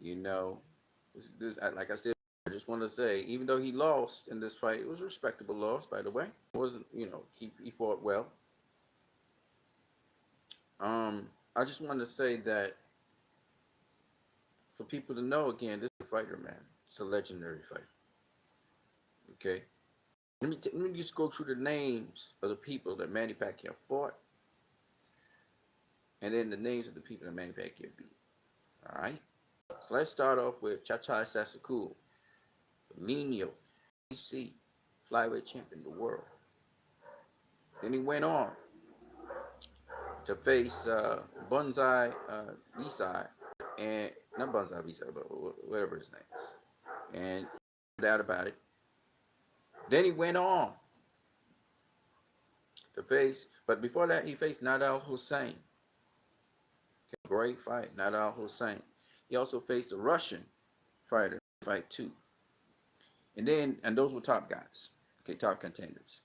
You know, like I said, I just want to say, even though he lost in this fight, it was a respectable loss, by the way. It wasn't, he fought well. I just want to say that for people to know again, this is a fighter, man. It's a legendary fight. Okay, let me just go through the names of the people that Manny Pacquiao fought, and then the names of the people that Manny Pacquiao beat. All right. So let's start off with Chacha Sasakul, Nino, PC, flyweight champion of the world. Then he went on to face Bonsai Visai, and not Bonsai Visai, but whatever his name is. And no doubt about it. Then he went on to face, but before that, he faced Nadal Hussein. Okay, great fight, Nadal Hussein. He also faced a Russian fighter, fight two. And those were top guys, okay, top contenders.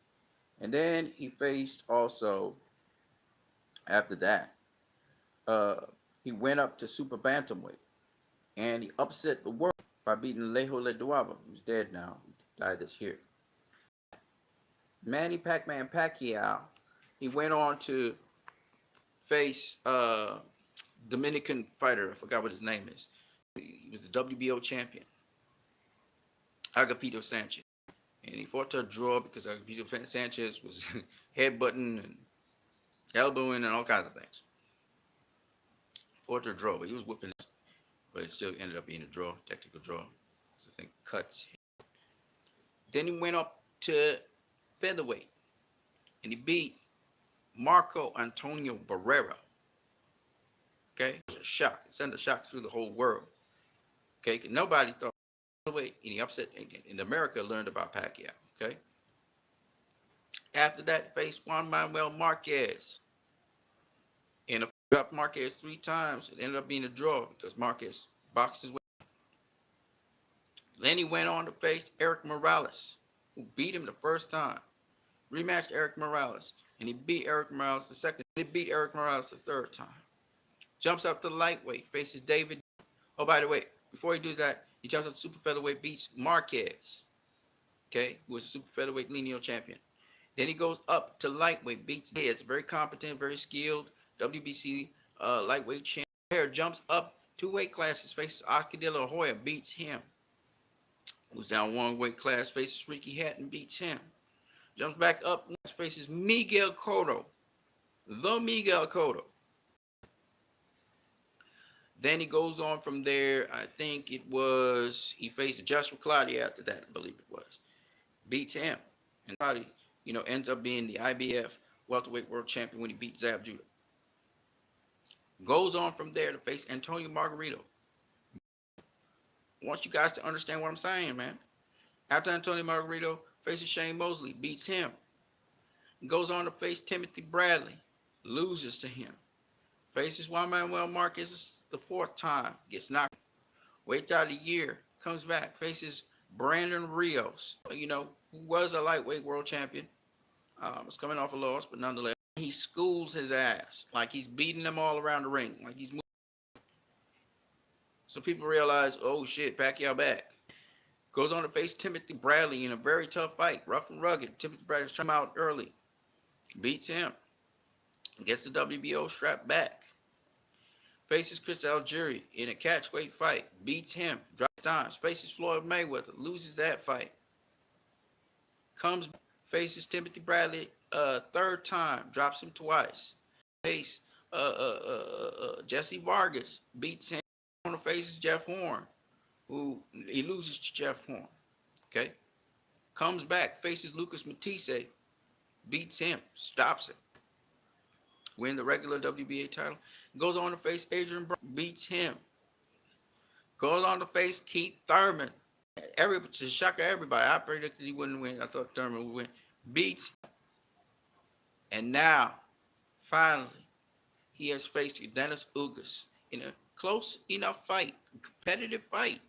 And then he faced also, after that, uh, he went up to super bantamweight and he upset the world by beating Alejo Leduaba, who's dead now, he died this year. Manny Pac-Man Pacquiao, he went on to face Dominican fighter, I forgot what his name is. He was the WBO champion, Agapito Sanchez. And he fought to a draw because Agapito Sanchez was headbutting and elbowing and all kinds of things. Fought to a draw, but he was whipping, but it still ended up being a draw, technical draw. So I think cuts. Then he went up to featherweight and he beat Marco Antonio Barrera. Okay, it was a shock. It sent a shock through the whole world. Okay, nobody thought featherweight, and he upset. And America learned about Pacquiao. Okay, after that, he faced Juan Manuel Marquez, and dropped Marquez 3 times. It ended up being a draw because Marquez boxed his way. Then he went on to face Eric Morales, who beat him the first time. Rematched Eric Morales, and he beat Eric Morales the second. He beat Eric Morales the third time. Jumps up to lightweight, faces David. Oh, by the way, before he does that, he jumps up to super featherweight, beats Marquez, okay, who was a super featherweight lineal champion. Then he goes up to lightweight, beats Diaz, very competent, very skilled, WBC lightweight champion. Jumps up 2 weight classes, faces Oscar De La Hoya, beats him. Goes down 1 weight class, faces Ricky Hatton, beats him. Jumps back up, faces Miguel Cotto, the Miguel Cotto. Then he goes on from there. I think it was he faced Joshua Clottey after that, I believe it was. Beats him, and Clottey, ends up being the IBF welterweight world champion when he beat Zab Judah. Goes on from there to face Antonio Margarito. I want you guys to understand what I'm saying, man. After Antonio Margarito faces Shane Mosley, beats him. Goes on to face Timothy Bradley, loses to him. Faces Juan Manuel Marquez the 4th time, gets knocked. Waits out a year, comes back, faces Brandon Rios, who was a lightweight world champion. Was coming off a loss, but nonetheless, he schools his ass. Like he's beating them all around the ring. Like he's moving. So people realize, oh shit, Pacquiao back. Goes on to face Timothy Bradley in a very tough fight, rough and rugged. Timothy Bradley's come out early, beats him, gets the WBO strap back. Faces Chris Algieri in a catchweight fight, beats him, drops times. Faces Floyd Mayweather, loses that fight. Comes, faces Timothy Bradley 3rd time, drops him twice. Faces Jesse Vargas, beats him. On the faces Jeff Horn, who he loses to Jeff Horn. Okay, comes back, faces Lucas Matisse, beats him, stops it. Win the regular WBA title. Goes on to face Adrian Brown, beats him. Goes on to face Keith Thurman. To shock everybody, I predicted he wouldn't win. I thought Thurman would win. Beats him. And now, finally, he has faced Dennis Ugas in a close enough fight, competitive fight,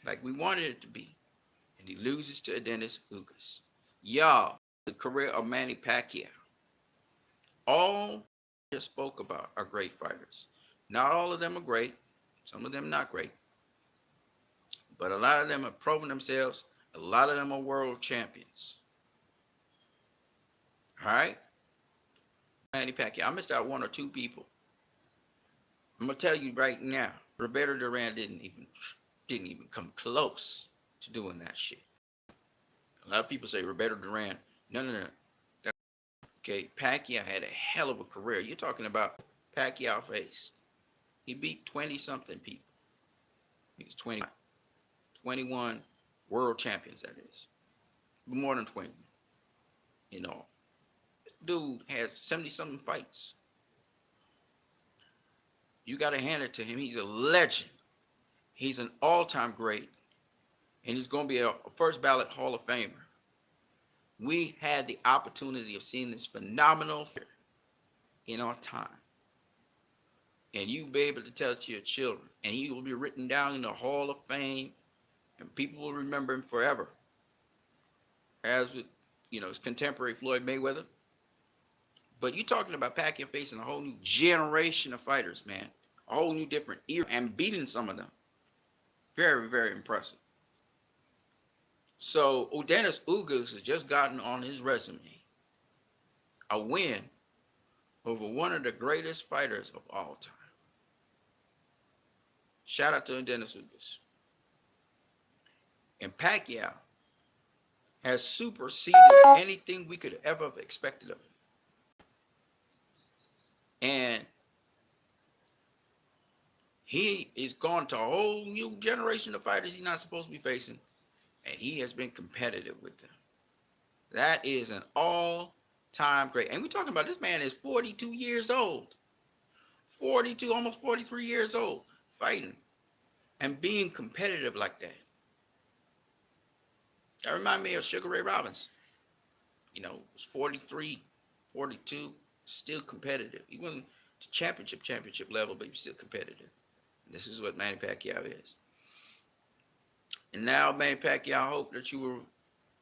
like we wanted it to be. And he loses to Dennis Ugas. Y'all, the career of Manny Pacquiao. All I just spoke about are great fighters. Not all of them are great. Some of them not great. But a lot of them have proven themselves. A lot of them are world champions. All right? Manny Pacquiao. I missed out one or two people. I'm gonna tell you right now, Roberto Duran didn't even come close to doing that shit. A lot of people say Roberto Duran. No, no, no. Okay, Pacquiao had a hell of a career. You're talking about Pacquiao faced. He beat 20 something people. He's 20, 21 world champions, that is. More than 20. You know, dude has 70 something fights. You got to hand it to him. He's a legend. He's an all time great. And he's going to be a first ballot Hall of Famer. We had the opportunity of seeing this phenomenal in our time. And you be able to tell it to your children. And he will be written down in the Hall of Fame. And people will remember him forever. As with, his contemporary Floyd Mayweather. But you're talking about Pacquiao facing a whole new generation of fighters, man. A whole new different era. And beating some of them. Very, very impressive. So Odanis Ugas has just gotten on his resume a win over one of the greatest fighters of all time. Shout out to Odanis Ugas. And Pacquiao has superseded anything we could ever have expected of him. And he is gone to a whole new generation of fighters he's not supposed to be facing. And he has been competitive with them. That is an all-time great. And we're talking about this man is 42 years old. 42, almost 43 years old, fighting and being competitive like that. That reminds me of Sugar Ray Robinson. Was 43, 42, still competitive. He wasn't to championship level, but he was still competitive. And this is what Manny Pacquiao is. And now, Manny Pacquiao, I hope that you will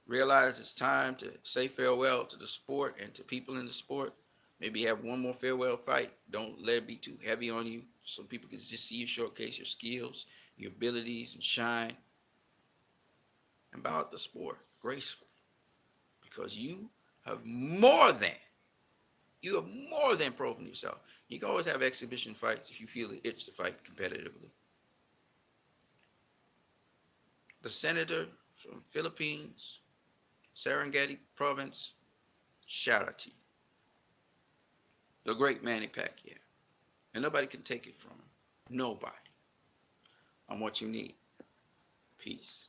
realize it's time to say farewell to the sport and to people in the sport. Maybe have one more farewell fight. Don't let it be too heavy on you so people can just see you showcase your skills, your abilities, and shine about the sport gracefully. Because you have more than proven yourself. You can always have exhibition fights if you feel the itch to fight competitively. The senator from Philippines, Serengeti province, shout out to you. The great Manny Pacquiao. And nobody can take it from him. Nobody. I'm what you need. Peace.